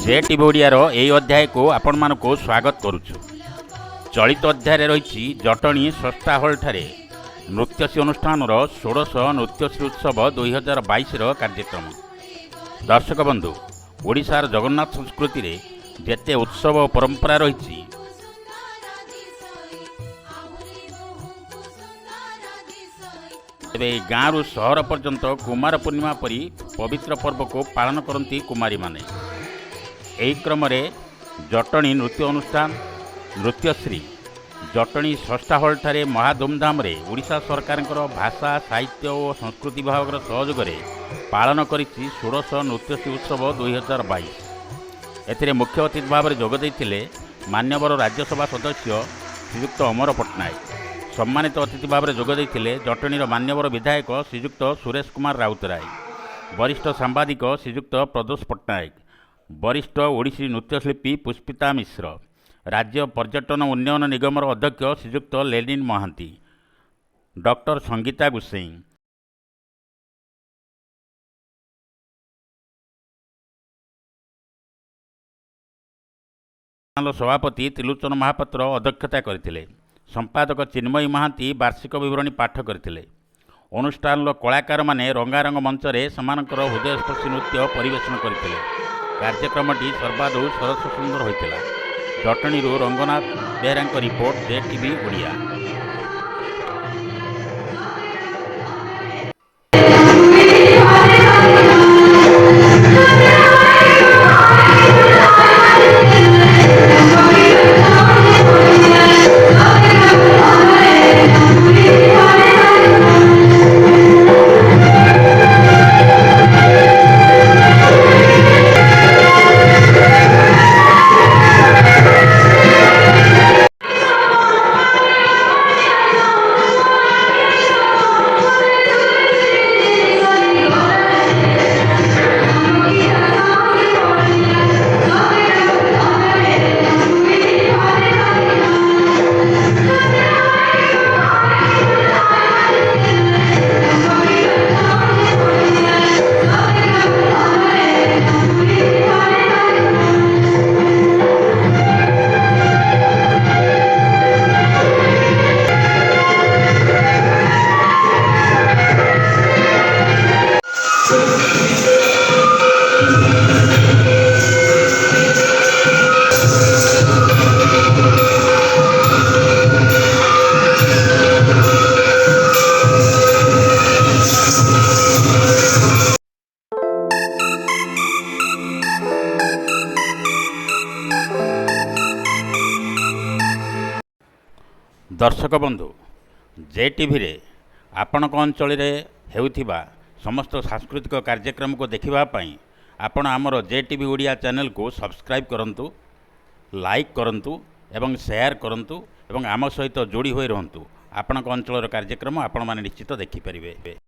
जे TV Odiyar यही अध्याय को आपण मानक स्वागत करुचु। चलित अध्याय रही जटणी षष्ठा हॉल ठारे नृत्यश्री अनुष्ठान 16 नृत्यश्री उत्सव 2022 कार्यक्रम। दर्शक बंधु, ओडिशार जगन्नाथ संस्कृति रे जेते उत्सव और परंपरा रही तेज गाँव सहर पर्यंत कुमार पूर्णिमा परी पवित्र पर्व को पालन करती कुमारी माने। यही क्रम जटणी नृत्य अनुष्ठान नृत्यश्री जटणी षष्ठा हॉल ठारे महा धूमधाम रे ओडिशा सरकार भाषा साहित्य और संस्कृति विभाग सहयोग पालन करिछि 16 नृत्यश्री उत्सव 2022। एथिरे मुख्य अतिथि भाव में जोगदे मान्यवर राज्यसभा सदस्य श्रीयुक्त अमर पट्टनायक। सम्मानित अतिथि भाव में जोगदे जटणीर मान्यवर विधायक श्रीयुक्त सुरेश कुमार राउतराय, वरिष्ठ सांबादिक श्रीयुक्त प्रदोष पट्टनायक, वरिष्ठ ओडिसी नृत्यशिल्पी पुष्पिता मिश्र, राज्य पर्यटन उन्नयन निगमर अध्यक्ष श्रीयुक्त लेनिन महांती, डॉक्टर संगीता गुसेई, सभापति त्रिलोचन महापात्र अध्यक्षता करथिले। संपादक चिन्मयी महांती वार्षिक विवरणी पाठ करथिले। अनुष्ठान कलाकार माने रंगारंग मंच रे समानकर हृदयस्पर्शी नृत्य परिवेषण करथिले। कार्यक्रमटी सर्वादौ सरस सुंदर होइतिला। जटणीरू रंगनाथ बेहरा रिपोर्ट, जे टीवी ओडिया। दर्शक बंधु, जे टीवी रे आपणक अंचल हेउथिबा समस्त सांस्कृतिक कार्यक्रम को देखिबा पई आपण आमर जे टीवी ओडिया चैनल को सब्सक्राइब करंतु, लाइक करंतु एवं शेयर करंतु एवं आम सहित जोड़ी होई रहंतु। आपणक अंचल कार्यक्रम आपण माने निश्चित देखि परिबे।